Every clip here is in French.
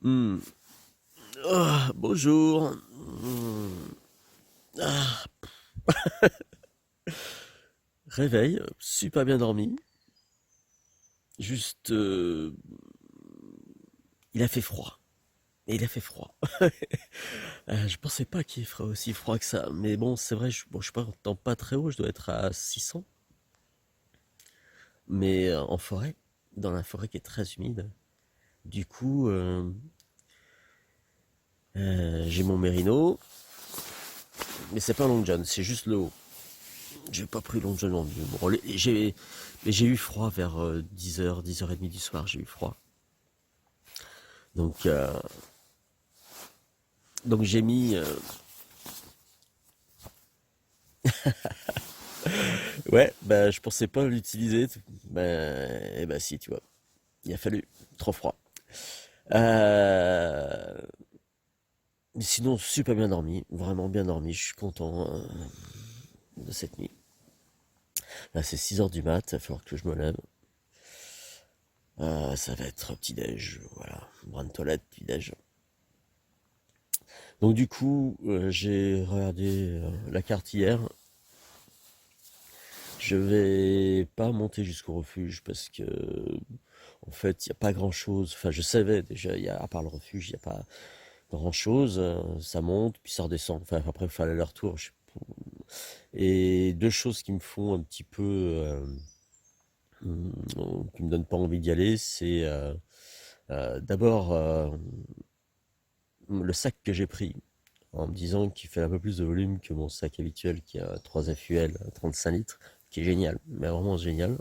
Hmm. Bonjour. Ah, réveil, super bien dormi. Juste, il a fait froid. Et il a fait froid. Je pensais pas qu'il ferait aussi froid que ça. Mais bon, c'est vrai, bon, je suis pas, pas très haut, je dois être à 600. Mais en forêt, dans la forêt qui est très humide. Du coup, j'ai mon mérino. Mais c'est pas un long john, c'est juste le haut. J'ai pas pris long john en mieux. Bon, mais j'ai eu froid vers 10h, 10h30 du soir, j'ai eu froid. Donc, euh, donc j'ai mis. Ouais, bah je pensais pas l'utiliser. Bah, eh bah si, tu vois. Il a fallu. Trop froid. Euh, Mais sinon, super bien dormi. Vraiment bien dormi. Je suis content de cette nuit. Là, c'est 6h du mat. Il va falloir que je me lève. Ça va être petit-déj. Voilà. Bras de toilette, petit-déj. Donc du coup, j'ai regardé la carte hier. Je vais pas monter jusqu'au refuge parce que en fait, il n'y a pas grand-chose. Enfin, je savais déjà, à part le refuge, il n'y a pas grand-chose. Ça monte, puis ça redescend. Enfin, après, il faut aller aller-retour. Et deux choses qui me font un petit peu... qui me donnent pas envie d'y aller, c'est d'abord le sac que j'ai pris, en me disant qu'il fait un peu plus de volume que mon sac habituel qui a 3 FUL 35 litres, qui est génial, mais vraiment génial.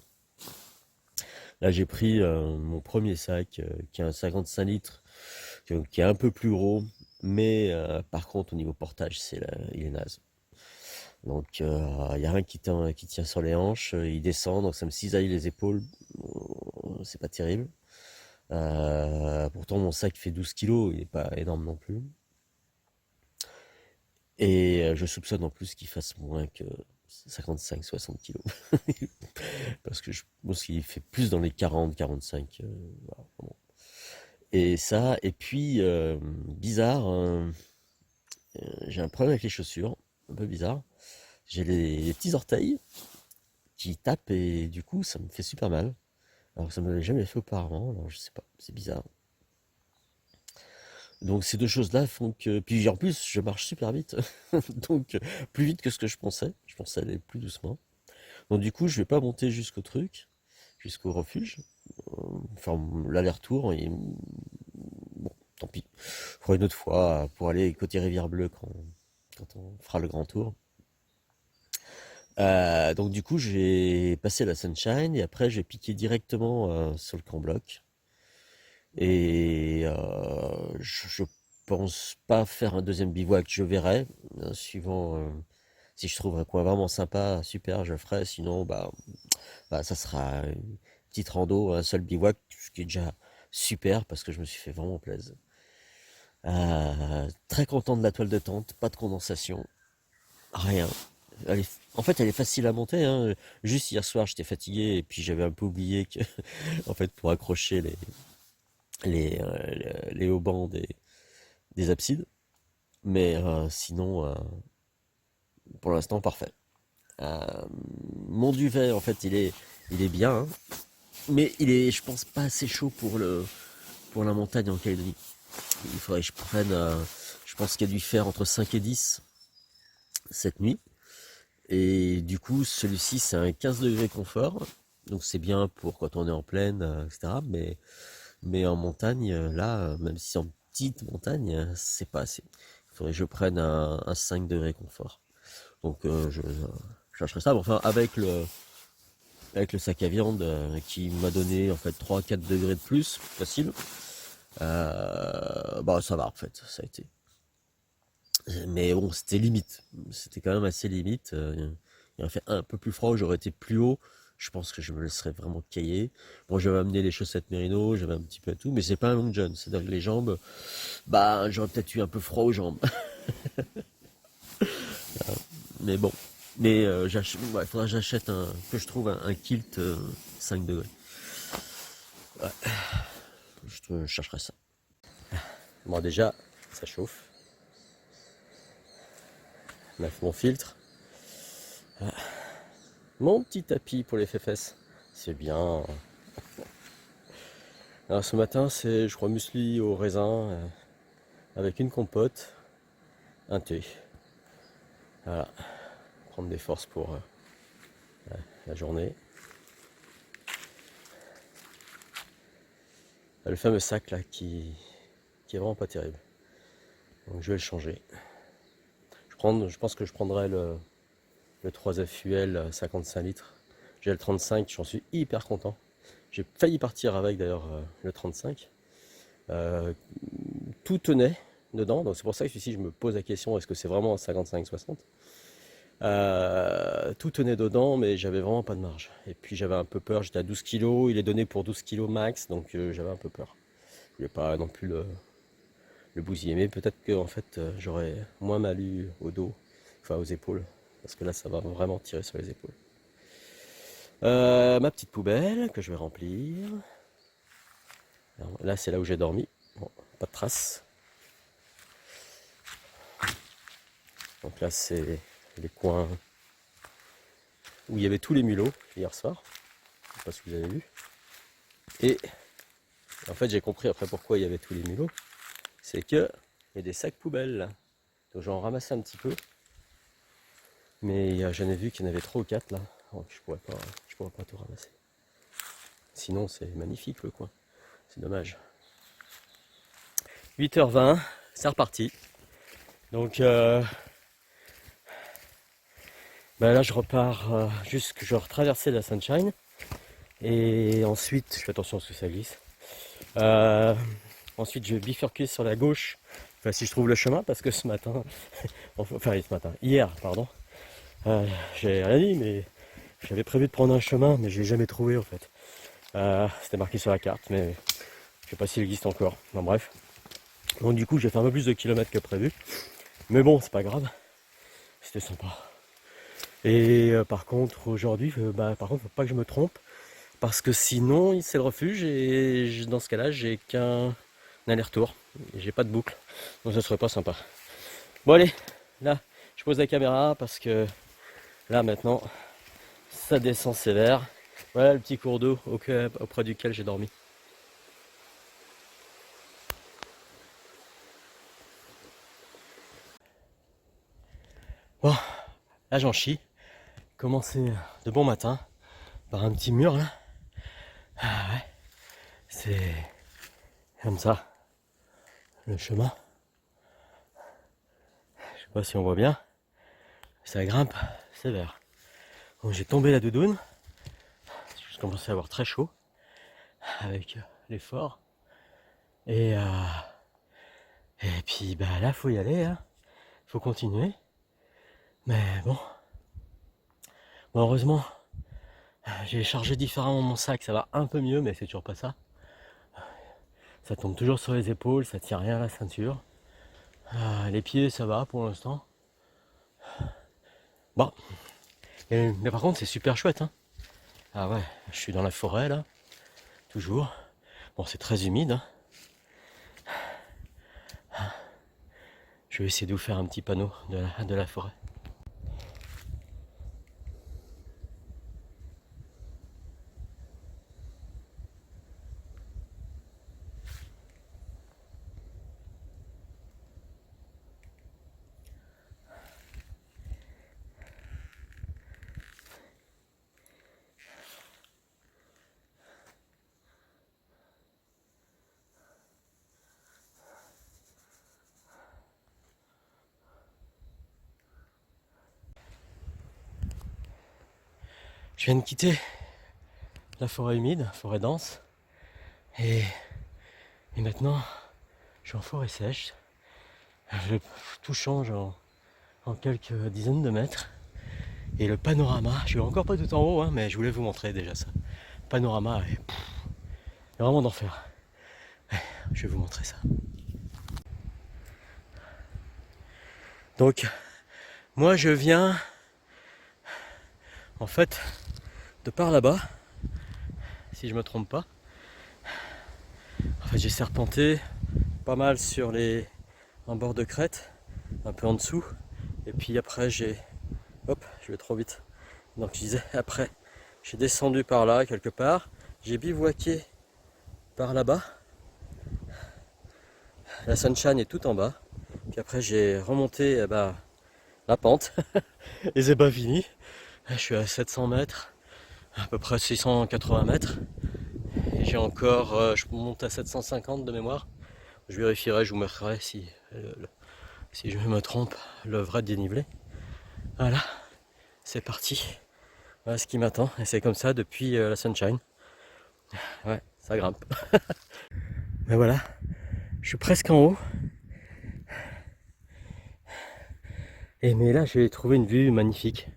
Là, j'ai pris mon premier sac qui a un 55 litres, qui est un peu plus gros, mais par contre, au niveau portage, il est naze. Donc, il n'y a rien qui tient sur les hanches, il descend, donc ça me cisaille les épaules, c'est pas terrible. Pourtant, mon sac fait 12 kilos, il n'est pas énorme non plus. Et je soupçonne en plus qu'il fasse moins que 55-60 kilos. Parce que je pense qu'il fait plus dans les 40-45. Voilà, bon. Et ça, et puis, bizarre, j'ai un problème avec les chaussures, un peu bizarre. J'ai les petits orteils qui tapent et du coup, ça me fait super mal. Alors que ça ne m'avait jamais fait auparavant, alors je sais pas, c'est bizarre. Donc ces deux choses-là font que... Puis en plus, je marche super vite. Donc plus vite que ce que je pensais. Je pensais aller plus doucement. Donc du coup, je vais pas monter jusqu'au truc, jusqu'au refuge. Faire l'aller-retour. Et... Bon, tant pis. Il faudra une autre fois pour aller côté Rivière Bleue quand on fera le grand tour. Donc du coup, j'ai passé la Sunshine et après j'ai piqué directement sur le camp bloc. Et je pense pas faire un deuxième bivouac, je verrai, suivant si je trouve un coin vraiment sympa, super, je le ferai. Sinon, bah ça sera une petite rando, un seul bivouac, ce qui est déjà super parce que je me suis fait vraiment plaisir. Très content de la toile de tente, pas de condensation, rien. En fait, elle est facile à monter, hein. Juste hier soir, j'étais fatigué et puis j'avais un peu oublié que, en fait, pour accrocher les haubans des absides. Mais sinon, pour l'instant, parfait. Euh, Mon duvet, en fait, il est bien, hein, mais il est, je pense, pas assez chaud pour la montagne en Calédonie. Il faudrait que je prenne, je pense qu'il y a dû faire entre 5 et 10 cette nuit. Et du coup, celui-ci, c'est un 15 degrés confort. Donc c'est bien pour quand on est en plaine, etc. Mais en montagne, là, même si c'est en petite montagne, c'est pas assez. Il faudrait que je prenne un 5 degrés confort. Donc je chercherai ça. Bon, enfin, avec le sac à viande qui m'a donné en fait 3-4 degrés de plus, facile. Bah ça va en fait, ça a été. Mais bon, c'était limite. C'était quand même assez limite. Il aurait fait un peu plus froid, j'aurais été plus haut. Je pense que je me laisserais vraiment cailler. Bon, j'avais amené les chaussettes Merino, j'avais un petit peu tout, mais c'est pas un long john. C'est-à-dire que les jambes, bah, j'aurais peut-être eu un peu froid aux jambes. Mais bon. Mais ouais, faudra que j'achète que je trouve un kilt 5 degrés. Ouais, je chercherai ça. Bon, déjà, ça chauffe. Mon filtre. Ah. Mon petit tapis pour les fesses. C'est bien. Alors ce matin, c'est, je crois, muesli au raisin avec une compote, un thé. Voilà. Prendre des forces pour la journée. Le fameux sac là qui est vraiment pas terrible. Donc je vais le changer. Je pense que je prendrai le 3FUL 55 litres. J'ai le 35, j'en suis hyper content. J'ai failli partir avec d'ailleurs le 35. Tout tenait dedans, donc c'est pour ça que ici je me pose la question, est-ce que c'est vraiment un 55-60 ? Tout tenait dedans, mais j'avais vraiment pas de marge. Et puis j'avais un peu peur, j'étais à 12 kg, il est donné pour 12 kg max, donc j'avais un peu peur. Je voulais pas non plus le bousiller, mais peut-être que en fait j'aurais moins mal eu au dos, enfin aux épaules, parce que là ça va vraiment tirer sur les épaules. Ma petite poubelle que je vais remplir. Alors, là c'est là où j'ai dormi, bon, pas de traces. Donc là c'est les coins où il y avait tous les mulots hier soir. Je sais pas si vous avez vu. Et en fait j'ai compris après pourquoi il y avait tous les mulots. C'est que il y a des sacs poubelles là. Donc j'en ramassais un petit peu. Mais j'en ai vu qu'il y en avait 3 ou 4 là. Donc je pourrais pas tout ramasser. Sinon c'est magnifique le coin. C'est dommage. 8h20, c'est reparti. Donc là je repars je retraversais la Sunshine. Et ensuite, je fais attention à ce que ça glisse. Ensuite, je bifurque sur la gauche. Enfin, si je trouve le chemin, parce que ce matin, hier, pardon, j'ai rien dit, mais j'avais prévu de prendre un chemin, mais je l'ai jamais trouvé en fait. C'était marqué sur la carte, mais je sais pas s'il existe encore. Bon, bref. Donc du coup, j'ai fait un peu plus de kilomètres que prévu, mais bon, c'est pas grave. C'était sympa. Et par contre, aujourd'hui, par contre, faut pas que je me trompe. Parce que sinon, c'est le refuge et dans ce cas-là, j'ai qu'un aller-retour. J'ai pas de boucle. Donc ça serait pas sympa. Bon allez, là, je pose la caméra parce que là maintenant, ça descend sévère. Voilà le petit cours d'eau auprès duquel j'ai dormi. Bon, là j'en chie. Commencer de bon matin par un petit mur là. Ah ouais, c'est comme ça, le chemin. Je sais pas si on voit bien, ça grimpe sévère. Donc j'ai tombé la doudoune, je commençais à avoir très chaud avec l'effort. Et puis là faut y aller, hein. Faut continuer. Mais bon, heureusement, j'ai chargé différemment mon sac, ça va un peu mieux, mais c'est toujours pas ça. Ça tombe toujours sur les épaules, ça tient rien à la ceinture. Les pieds, ça va pour l'instant. Bon, mais par contre, c'est super chouette, hein. Ah ouais, je suis dans la forêt là, toujours. Bon, c'est très humide, hein. Je vais essayer de vous faire un petit panneau de la forêt. Je viens de quitter la forêt humide, forêt dense, et maintenant je suis en forêt sèche. Tout change en quelques dizaines de mètres. Et le panorama, je suis encore pas tout en haut, hein, mais je voulais vous montrer déjà ça. Le panorama est vraiment d'enfer. Je vais vous montrer ça. Donc, moi je viens en fait de par là-bas, si je me trompe pas. En fait, j'ai serpenté pas mal sur les en bord de crête, un peu en dessous. Et puis après j'ai... Hop, je vais trop vite. Donc je disais, après, j'ai descendu par là quelque part. J'ai bivouaqué par là-bas. La Sunshine est tout en bas. Puis après j'ai remonté la pente. Et c'est pas fini. Je suis à 700 mètres, à peu près 680 mètres. Et j'ai encore, je monte à 750 de mémoire. Je vérifierai, je vous mettrai si je me trompe, le vrai dénivelé. Voilà, c'est parti. Voilà ce qui m'attend. Et c'est comme ça depuis la Sunshine. Ouais, ça grimpe. Mais voilà, je suis presque en haut. Et mais là, j'ai trouvé une vue magnifique.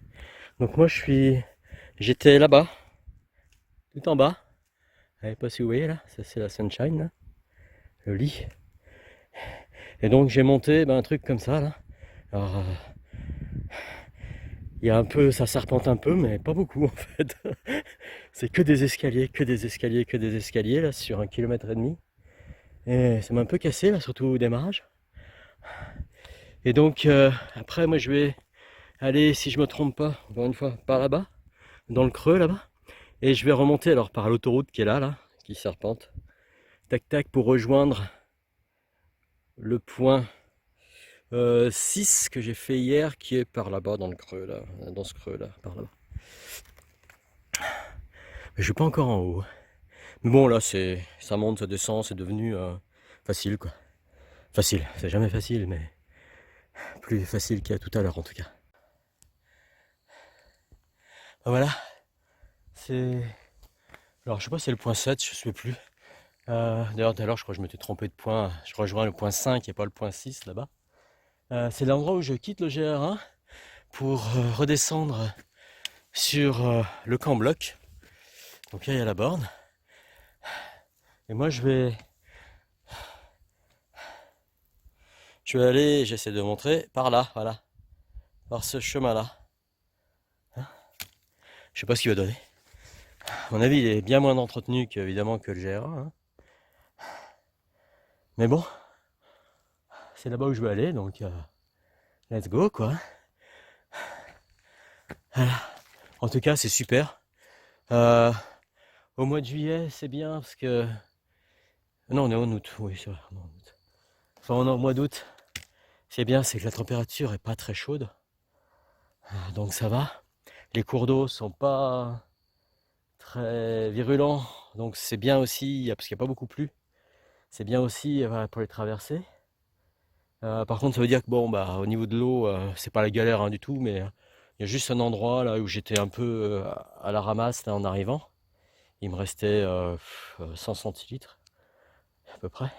Donc moi, j'étais là-bas, tout en bas. Je ne sais pas si vous voyez là, ça c'est la Sunshine, là, le lit. Et donc j'ai monté un truc comme ça là. Alors, il y a un peu, ça serpente un peu, mais pas beaucoup en fait. C'est que des escaliers, que des escaliers, que des escaliers là sur 1,5 km. Et ça m'a un peu cassé là, surtout au démarrage. Et donc après moi je vais aller, si je me trompe pas, encore une fois, par là-bas, dans le creux là-bas. Et je vais remonter alors par l'autoroute qui est là, qui serpente. Tac tac pour rejoindre le point 6 que j'ai fait hier qui est par là-bas dans le creux là, dans ce creux là, par là-bas. Je suis pas encore en haut. Mais bon là ça monte, ça descend, c'est devenu facile quoi. Facile, c'est jamais facile mais plus facile qu'il y a tout à l'heure en tout cas. Voilà, c'est... Alors je sais pas si c'est le point 7, je sais plus. D'ailleurs tout à l'heure je crois que je m'étais trompé de point, je rejoins le point 5 et pas le point 6 là-bas. C'est l'endroit où je quitte le GR1 pour redescendre sur le camp bloc. Donc là il y a la borne. Et moi je vais aller, j'essaie de montrer, par là, voilà. Par ce chemin-là. Je sais pas ce qu'il va donner. À mon avis, il est bien moins entretenu évidemment que le GR1. Hein. Mais bon, c'est là-bas où je veux aller, donc let's go quoi. Voilà. En tout cas, c'est super. Au mois de juillet, c'est bien parce que... Non, on est en août, oui, c'est vrai. On est en août. Enfin, on est au mois d'août. C'est bien, c'est que la température est pas très chaude. Donc ça va. Les cours d'eau sont pas très virulents. Donc c'est bien aussi, parce qu'il n'y a pas beaucoup plu. C'est bien aussi pour les traverser. Par contre, ça veut dire que bon, au niveau de l'eau, c'est pas la galère hein, du tout, mais il y a juste un endroit là où j'étais un peu à la ramasse là en arrivant. Il me restait 100 centilitres à peu près.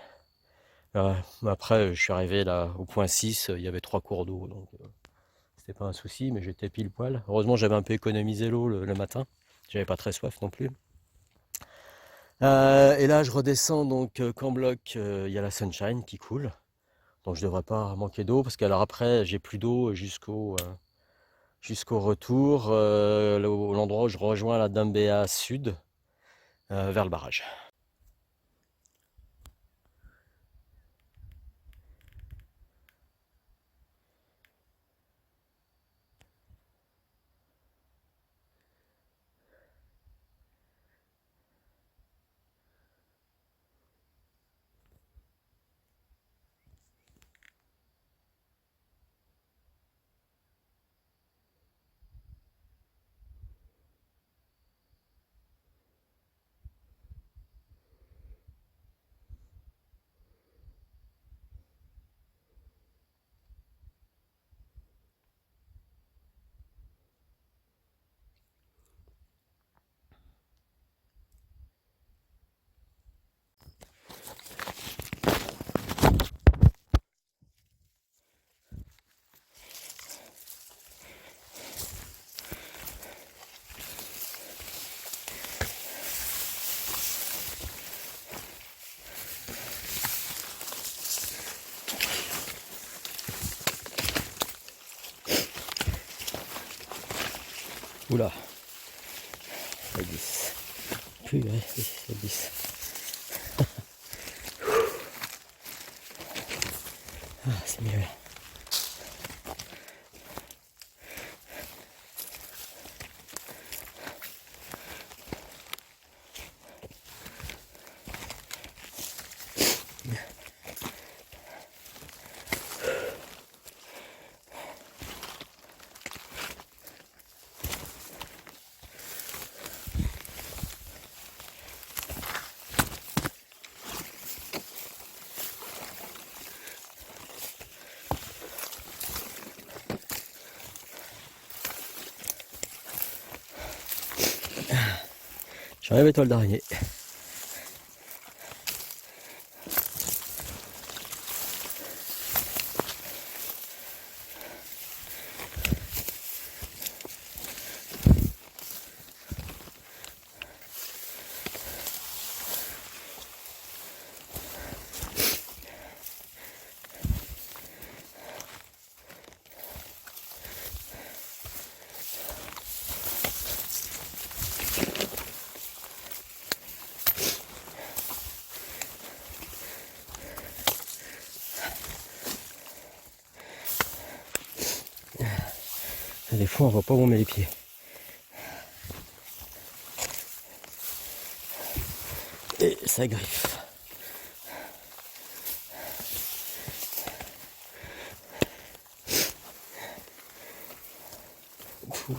Après, je suis arrivé là au point 6, il y avait 3 cours d'eau, donc c'était pas un souci, mais j'étais pile poil. Heureusement, j'avais un peu économisé l'eau le matin. J'avais pas très soif non plus. Et là, je redescends donc camp bloc, il y a la Sunshine qui coule. Donc je devrais pas manquer d'eau parce qu'alors après j'ai plus d'eau jusqu'au retour, l'endroit où je rejoins la Dumbéa Sud vers le barrage. Oula, ça glisse. Purée, ça glisse. Ah, c'est mieux là. J'arrive à l'étoile d'araignée. Des fois on voit pas où on met les pieds. Et ça griffe.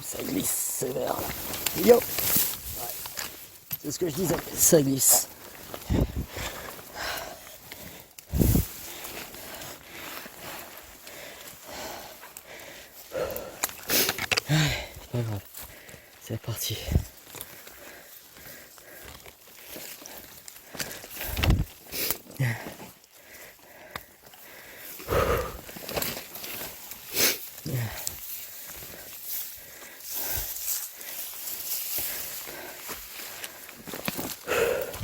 Ça glisse sévère là. Yo, c'est ce que je disais, ça glisse. C'est pas grave, c'est parti.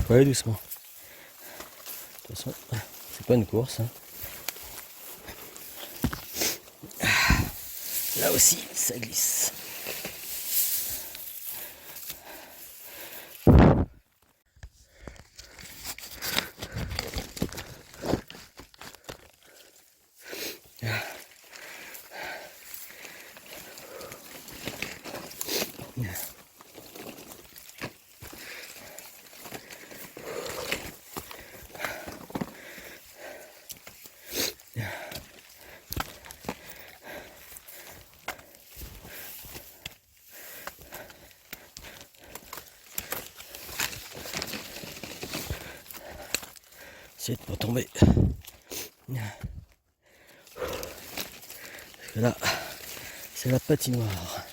Faut aller doucement. De toute façon, c'est pas une course. Hein. Là aussi, ça glisse. Essayez de pas tomber. Parce que là, c'est la patinoire.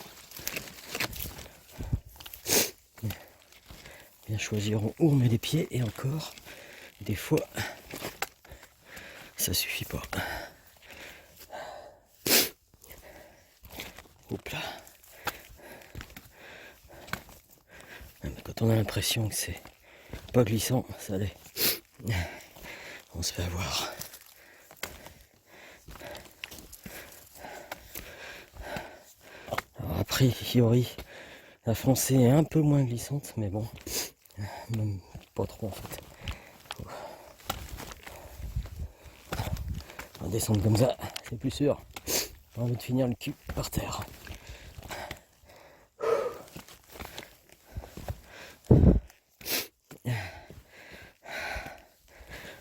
Bien choisir où on met les pieds et encore, des fois, ça suffit pas. Hop là. Même quand on a l'impression que c'est pas glissant, ça l'est. On se fait avoir. Alors a priori, la foncée est un peu moins glissante, mais bon, même pas trop en fait. On va descendre comme ça, c'est plus sûr. J'ai envie de finir le cul par terre.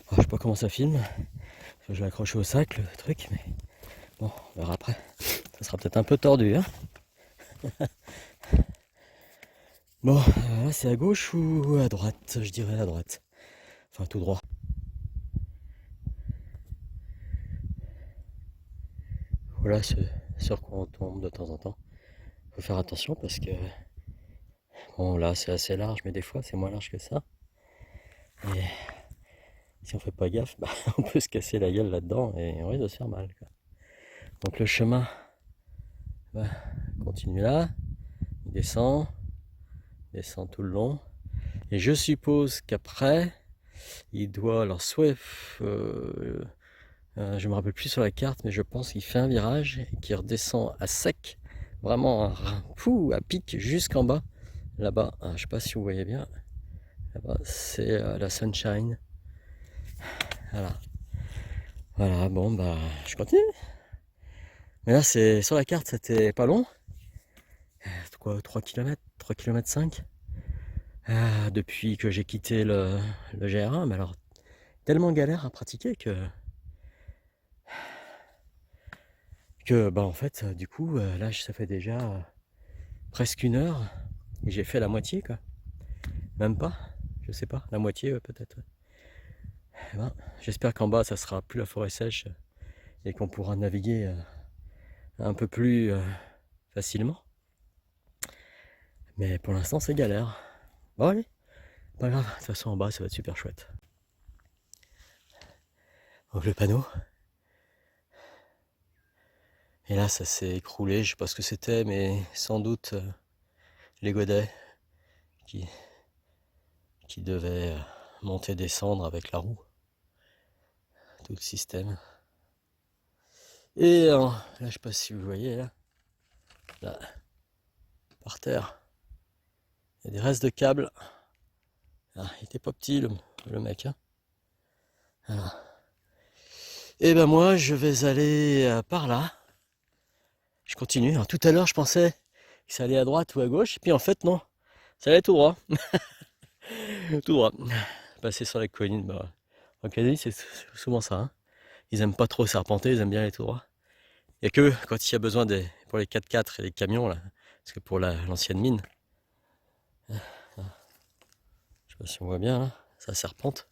Alors, je sais pas comment ça filme. Je vais accrocher au sac le truc, mais bon, on verra après. Ça sera peut-être un peu tordu, hein. Bon, là c'est à gauche ou à droite? Je dirais à droite. Enfin tout droit. Voilà sur quoi on tombe de temps en temps. Faut faire attention parce que bon là c'est assez large, mais des fois c'est moins large que ça. Et si on fait pas gaffe, bah, on peut se casser la gueule là-dedans et on risque de se faire mal, quoi. Donc le chemin continue là, il descend tout le long. Et je suppose qu'après, il doit, alors soit, je me rappelle plus sur la carte, mais je pense qu'il fait un virage et qu'il redescend à sec, vraiment à pic jusqu'en bas. Là-bas, je sais pas si vous voyez bien, là-bas c'est la Sunshine. Voilà. Voilà, bon bah je continue. Mais là c'est sur la carte, c'était pas long. Quoi, 3 km, 3 km 5 depuis que j'ai quitté le GR1, mais alors tellement galère à pratiquer que bah en fait du coup là ça fait déjà presque 1 heure et j'ai fait la moitié quoi. Même pas, je sais pas, la moitié peut-être. Eh ben, j'espère qu'en bas ça sera plus la forêt sèche et qu'on pourra naviguer un peu plus facilement. Mais pour l'instant c'est galère. Bon allez, pas grave, de toute façon en bas ça va être super chouette. Donc le panneau. Et là ça s'est écroulé, je sais pas ce que c'était, mais sans doute les godets qui devaient monter descendre avec la roue. Tout le système. Et là je sais pas si vous voyez là par terre, il y a des restes de câbles. Ah, il était pas petit le mec. Hein. Voilà. Et ben moi je vais aller par là. Je continue. Alors, tout à l'heure je pensais que ça allait à droite ou à gauche. Et puis en fait non. Ça allait tout droit. Tout droit. Passer sur la colline. Bah, en Canada c'est souvent ça. Hein. Ils aiment pas trop serpenter, ils aiment bien aller tout droit. Il n'y a que quand il y a besoin pour les 4x4 et les camions là. Parce que pour l'ancienne mine. Je sais pas si on voit bien là. Ça serpente.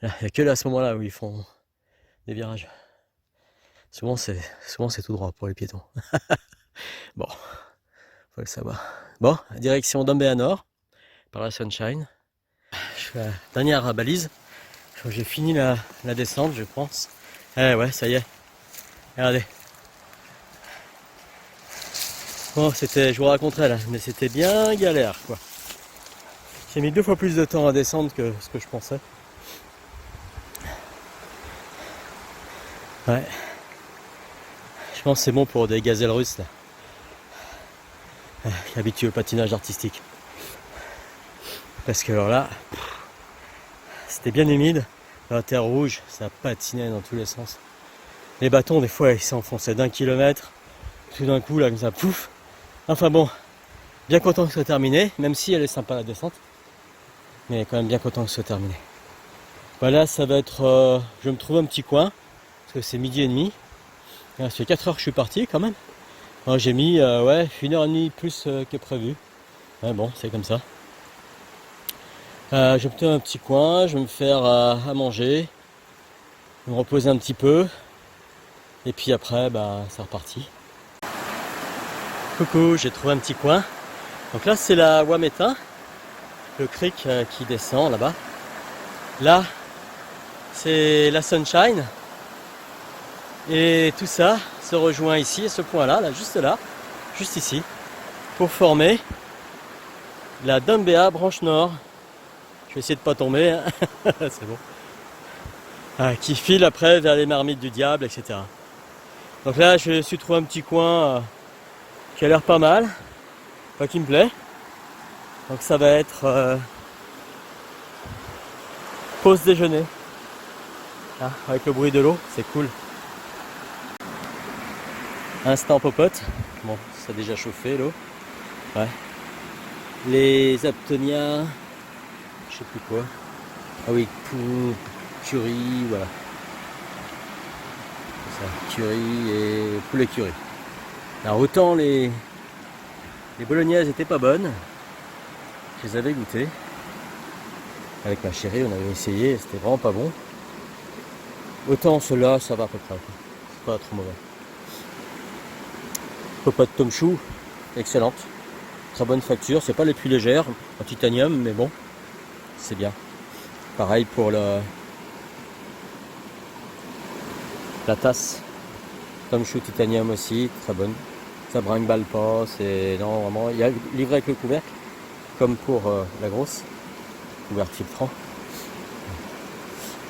Il n'y a que là à ce moment là où ils font des virages. Souvent c'est tout droit pour les piétons. Bon, faut le savoir. Bon, direction d'Ambéa Nord, par la Sunshine. Je fais la dernière balise. J'ai fini la descente, je pense. Eh ouais, ça y est. Regardez. Bon, je vous raconterai là, mais c'était bien galère quoi. J'ai mis 2 fois plus de temps à descendre que ce que je pensais. Ouais. Je pense que c'est bon pour des gazelles russes là. Habitués au patinage artistique. Parce que alors là, c'était bien humide. La terre rouge, ça patinait dans tous les sens. Les bâtons, des fois, ils s'enfonçaient d'1 kilomètre. Tout d'un coup, là, comme ça, pouf. Enfin bon, bien content que ce soit terminé, même si elle est sympa la descente. Mais quand même bien content que ce soit terminé. Voilà, ça va être... je vais me trouver un petit coin, parce que c'est 12h30. Ça fait 4 heures que je suis parti quand même. Alors, j'ai mis 1h30 plus que prévu. Ouais, bon, c'est comme ça. Je vais me trouver un petit coin, je vais me faire à manger. Me reposer un petit peu. Et puis après, bah, c'est reparti. Coucou, j'ai trouvé un petit coin. Donc là, c'est la Wameta, le creek qui descend là-bas. Là, c'est la Sunshine. Et tout ça se rejoint ici, à ce point-là, juste ici, pour former la D'Ambéa branche nord. Je vais essayer de pas tomber, hein. C'est bon. Qui file après vers les marmites du diable, etc. Donc là, je me suis trouvé un petit coin qui a l'air pas mal, qui me plaît. Donc ça va être pause déjeuner. Avec le bruit de l'eau, c'est cool. Instant popote. Bon, ça a déjà chauffé l'eau. Ouais. Les aptonias, je sais plus quoi. Ah oui, curry, voilà. C'est ça, curry et poulet curry. Alors autant les bolognaises étaient pas bonnes, je les avais goûtées. Avec ma chérie, on avait essayé, c'était vraiment pas bon. Autant ceux-là, ça va à peu près. C'est pas trop mauvais. Popote tom chou, excellente. Très bonne facture, c'est pas les plus légères, en titanium, mais bon, c'est bien. Pareil pour la tasse. Tom chou titanium aussi, très bonne. Ça brinque-balle pas, c'est non vraiment. Il y a livré avec le couvercle, comme pour la grosse. Couvercle filtrant.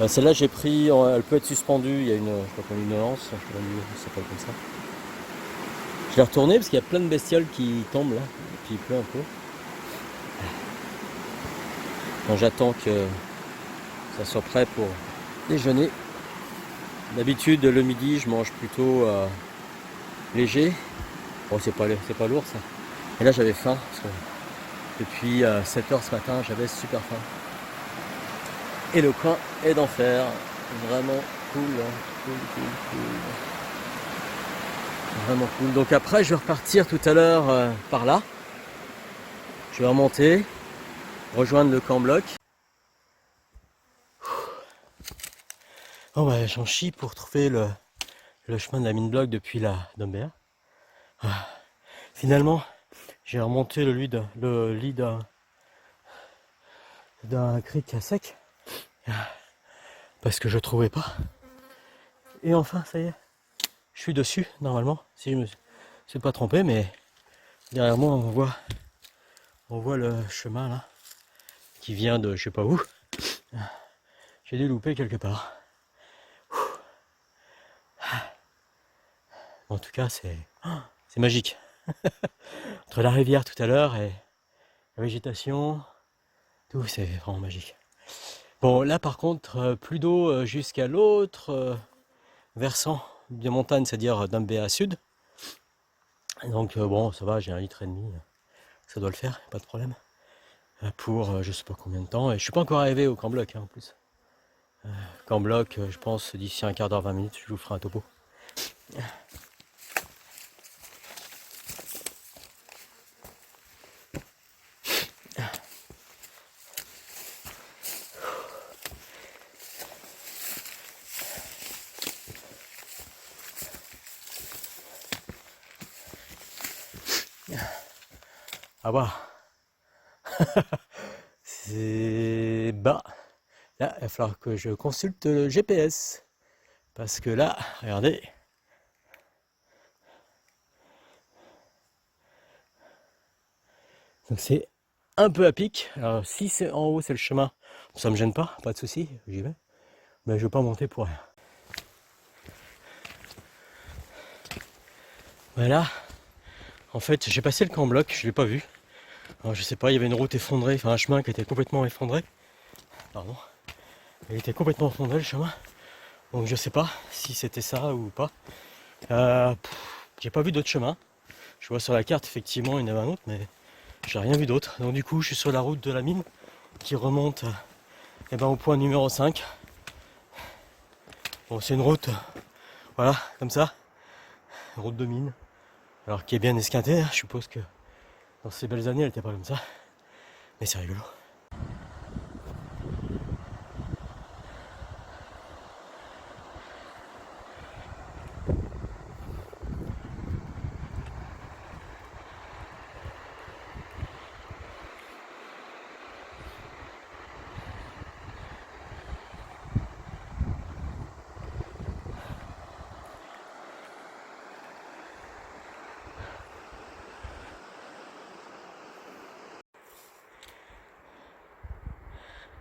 Celle-là j'ai pris, elle peut être suspendue, il y a une lance, je sais pas comment ça s'appelle comme ça. Je l'ai retourné parce qu'il y a plein de bestioles qui tombent là, et puis il pleut un peu. Donc j'attends que ça soit prêt pour déjeuner. D'habitude, le midi, je mange plutôt léger. Bon, c'est pas lourd ça. Et là, j'avais faim parce que depuis 7 heures ce matin, j'avais super faim. Et le coin est d'enfer. Vraiment cool, hein. Cool. Vraiment cool. Donc après, je vais repartir tout à l'heure par là. Je vais remonter, rejoindre le camp bloc. Oh bah, j'en chie pour trouver le chemin de la mine bloc depuis la Dombéa. Finalement, j'ai remonté le lit d'un cric à sec parce que je trouvais pas. Et enfin, ça y est, je suis dessus normalement. Si je me suis pas trompé, mais derrière moi, on voit le chemin là qui vient de je sais pas où. J'ai dû louper quelque part. En tout cas, c'est magique. Entre la rivière tout à l'heure et la végétation, tout, c'est vraiment magique. Bon, là par contre, plus d'eau jusqu'à l'autre versant des montagnes, c'est-à-dire d'Ambéa Sud. Donc bon, ça va, j'ai 1,5 litre, ça doit le faire, pas de problème. Pour je sais pas combien de temps, et je suis pas encore arrivé au camp bloc en plus. Camp bloc, je pense d'ici un quart d'heure, 20 minutes, je vous ferai un topo. Ah bah, c'est bas. Là, il va falloir que je consulte le GPS. Parce que là, regardez. Donc c'est un peu à pic. Alors si c'est en haut, c'est le chemin, ça me gêne pas de souci, j'y vais. Mais je vais pas monter pour rien. Voilà. En fait, j'ai passé le camp bloc, je l'ai pas vu. Alors, je sais pas, il y avait une route effondrée, enfin un chemin qui était complètement effondré. Pardon. Il était complètement effondré le chemin. Donc je sais pas si c'était ça ou pas. J'ai pas vu d'autres chemins. Je vois sur la carte effectivement il y en avait un autre, mais j'ai rien vu d'autre. Donc du coup je suis sur la route de la mine qui remonte au point numéro 5. Bon, c'est une route, voilà, comme ça, route de mine. Alors qui est bien esquintée, hein. Je suppose que dans ces belles années elle était pas comme ça. Mais c'est rigolo.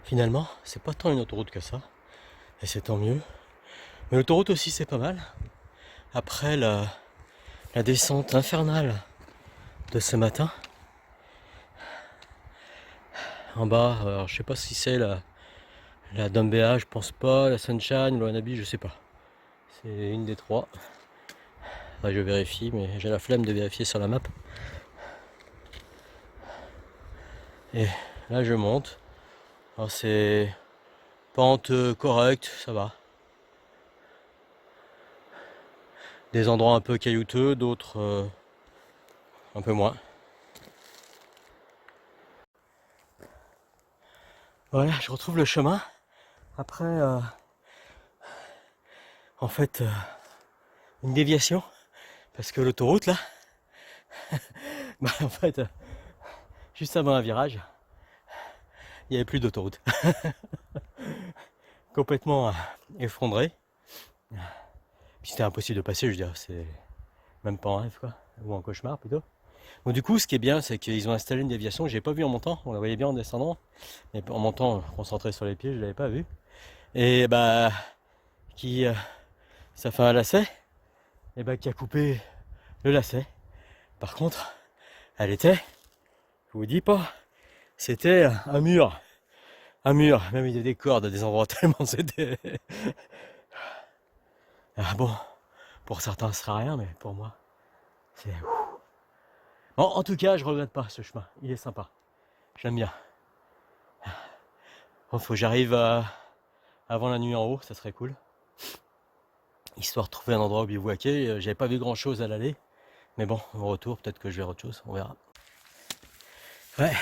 Finalement, c'est pas tant une autoroute que ça. Et c'est tant mieux. Mais l'autoroute aussi c'est pas mal. Après la descente infernale de ce matin. En bas, alors je sais pas si c'est la Dombéa, je pense pas, la Sunshine, le Wannabe, je sais pas. C'est une des trois. Enfin, je vérifie, mais j'ai la flemme de vérifier sur la map. Et là je monte. Alors c'est pente correcte, ça va. Des endroits un peu caillouteux, d'autres un peu moins. Voilà, je retrouve le chemin. Après, en fait, une déviation. Parce que l'autoroute là, bah, en fait, juste avant un virage, il n'y avait plus d'autoroute. Complètement effondré. Puis c'était impossible de passer, je veux dire, c'est même pas un rêve quoi, ou un cauchemar plutôt. Donc du coup, ce qui est bien, c'est qu'ils ont installé une déviation que j'ai pas vue en montant, on la voyait bien en descendant, mais en montant, concentré sur les pieds, je l'avais pas vue. Et bah, qui, ça fait un lacet, et bah qui a coupé le lacet. Par contre, elle était, je vous dis pas, c'était un mur. Un mur, même il y a des cordes à des endroits tellement c'était. Bon, pour certains ce sera rien, mais pour moi, c'est... Bon, en tout cas, je regrette pas ce chemin, il est sympa, j'aime bien. Bon, faut que j'arrive avant la nuit en haut, ça serait cool. Histoire de trouver un endroit où bivouaquer, j'avais pas vu grand chose à l'aller, mais bon, au retour, peut-être que je verrai autre chose, on verra. Ouais,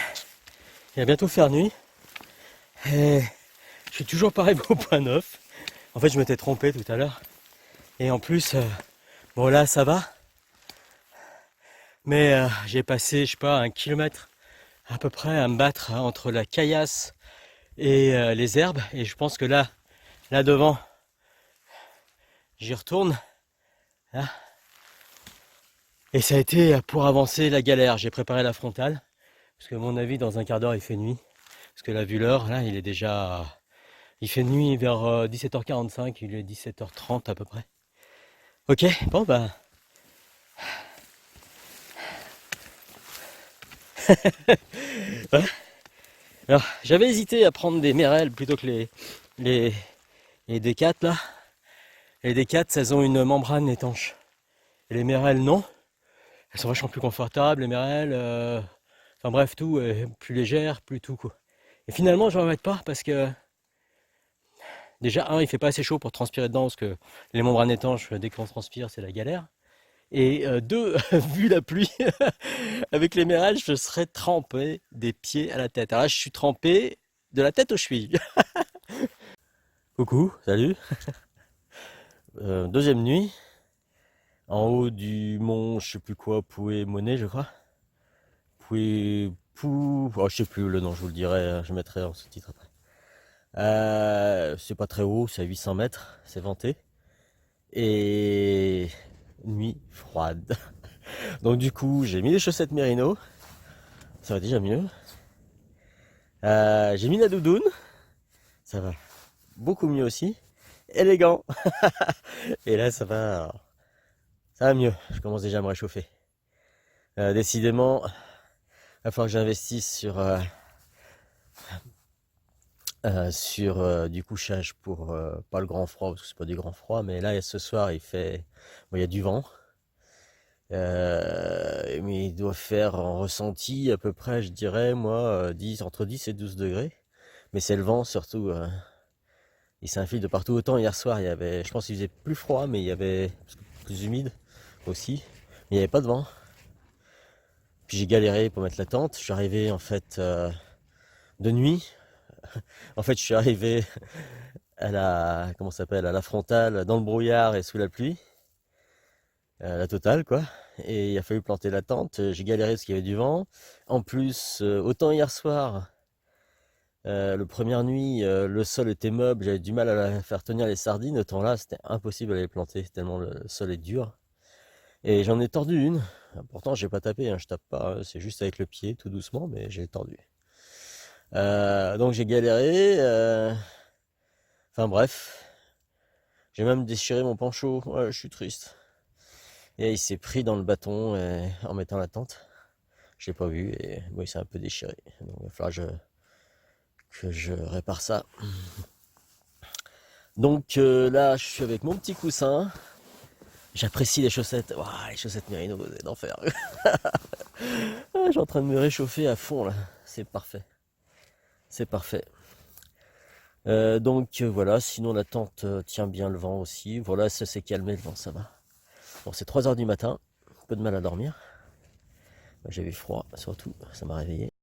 il va bientôt faire nuit, et je suis toujours pareil au point 9. En fait, je m'étais trompé tout à l'heure, et en plus, bon là, ça va, mais j'ai passé, je sais pas, 1 kilomètre à peu près à me battre entre la caillasse et les herbes, et je pense que là devant, j'y retourne, là. Et ça a été pour avancer la galère. J'ai préparé la frontale, parce que à mon avis dans un quart d'heure il fait nuit, parce que là vu l'heure, là il fait nuit vers 17h45, il est 17h30 à peu près. Ok, bon bah ouais. Alors j'avais hésité à prendre des mérelles plutôt que les D4 là. Les D4 elles ont une membrane étanche. Et les mérelles non. Elles sont vachement plus confortables, les mérelles. Enfin bref, tout est plus légère, plus tout quoi. Et finalement je ne regrette pas parce que déjà il fait pas assez chaud pour transpirer dedans parce que les membranes étanches, dès qu'on transpire, c'est la galère. Et deux, vu la pluie, avec les mérelles, je serais trempé des pieds à la tête. Alors là, je suis trempé de la tête aux chevilles. Coucou, salut. Deuxième nuit, en haut du mont, je sais plus quoi, Poué-Monet, je crois. Poué-Pou... Oh, je sais plus le nom, je vous le dirai, je mettrai en sous-titre après. C'est pas très haut, c'est à 800 mètres, c'est venté. Et nuit froide. Donc du coup, j'ai mis les chaussettes Merino, ça va déjà mieux. J'ai mis la doudoune, ça va beaucoup mieux aussi. Élégant. Et là, ça va mieux. Je commence déjà à me réchauffer. Décidément, il va falloir que j'investisse sur du couchage pour pas le grand froid parce que c'est pas du grand froid, mais là ce soir il fait, bon, il y a du vent, mais il doit faire en ressenti à peu près, je dirais moi, entre 10 et 12 degrés, mais c'est le vent surtout, il s'infile de partout. Autant hier soir il y avait, je pense qu'il faisait plus froid, mais il y avait plus humide aussi, mais il n'y avait pas de vent. Puis j'ai galéré pour mettre la tente. Je suis arrivé en fait de nuit. En fait, je suis arrivé à la, comment ça s'appelle, à la frontale, dans le brouillard et sous la pluie, la totale quoi. Et il a fallu planter la tente. J'ai galéré parce qu'il y avait du vent. En plus, autant hier soir, le première nuit, le sol était meuble, j'avais du mal à faire tenir les sardines. Autant là, c'était impossible à les planter tellement le sol est dur. Et j'en ai tordu une. Pourtant, j'ai pas tapé, hein, je tape pas, c'est juste avec le pied, tout doucement, mais j'ai tordu. Donc j'ai galéré. Enfin bref, j'ai même déchiré mon pancho. Ouais, je suis triste. Et il s'est pris dans le bâton en mettant la tente. Je l'ai pas vu et bon, il s'est un peu déchiré. Donc il va falloir que je répare ça. Donc là, je suis avec mon petit coussin. J'apprécie les chaussettes. Wow, les chaussettes Merino, c'est d'enfer. Je suis en train de me réchauffer à fond là. C'est parfait. C'est parfait. Donc voilà, sinon la tente tient bien le vent aussi. Voilà, ça s'est calmé le vent, ça va. Bon, c'est 3h du matin, un peu de mal à dormir. J'avais froid surtout, ça m'a réveillé.